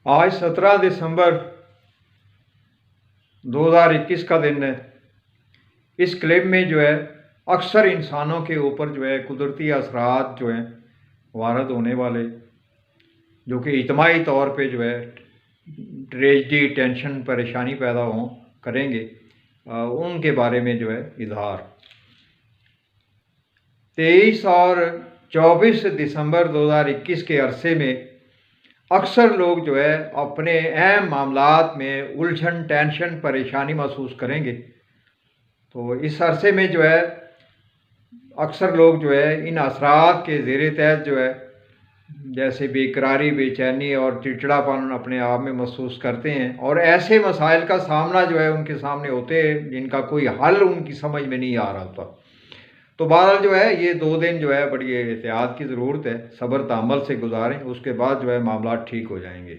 آج 17 دسمبر 2021 کا دن ہے۔ اس کلپ میں جو ہے اکثر انسانوں کے اوپر جو ہے قدرتی اثرات جو ہیں وارد ہونے والے، جو کہ اجتماعی طور پہ جو ہے ٹریجڈی، ٹینشن، پریشانی پیدا کریں گے، ان کے بارے میں جو ہے اظہار۔ 23 اور 24 دسمبر 2021 کے عرصے میں اکثر لوگ جو ہے اپنے اہم معاملات میں الجھن، ٹینشن، پریشانی محسوس کریں گے۔ تو اس عرصے میں جو ہے اکثر لوگ جو ہے ان اثرات کے زیر تحت جو ہے جیسے بے قراری، بے چینی اور چڑچڑا پن اپنے آپ میں محسوس کرتے ہیں، اور ایسے مسائل کا سامنا جو ہے ان کے سامنے ہوتے ہیں جن کا کوئی حل ان کی سمجھ میں نہیں آ رہا ہوتا۔ تو بہرحال جو ہے یہ 2 دن جو ہے بڑی احتیاط کی ضرورت ہے، صبر تحمل سے گزاریں، اس کے بعد جو ہے معاملات ٹھیک ہو جائیں گے۔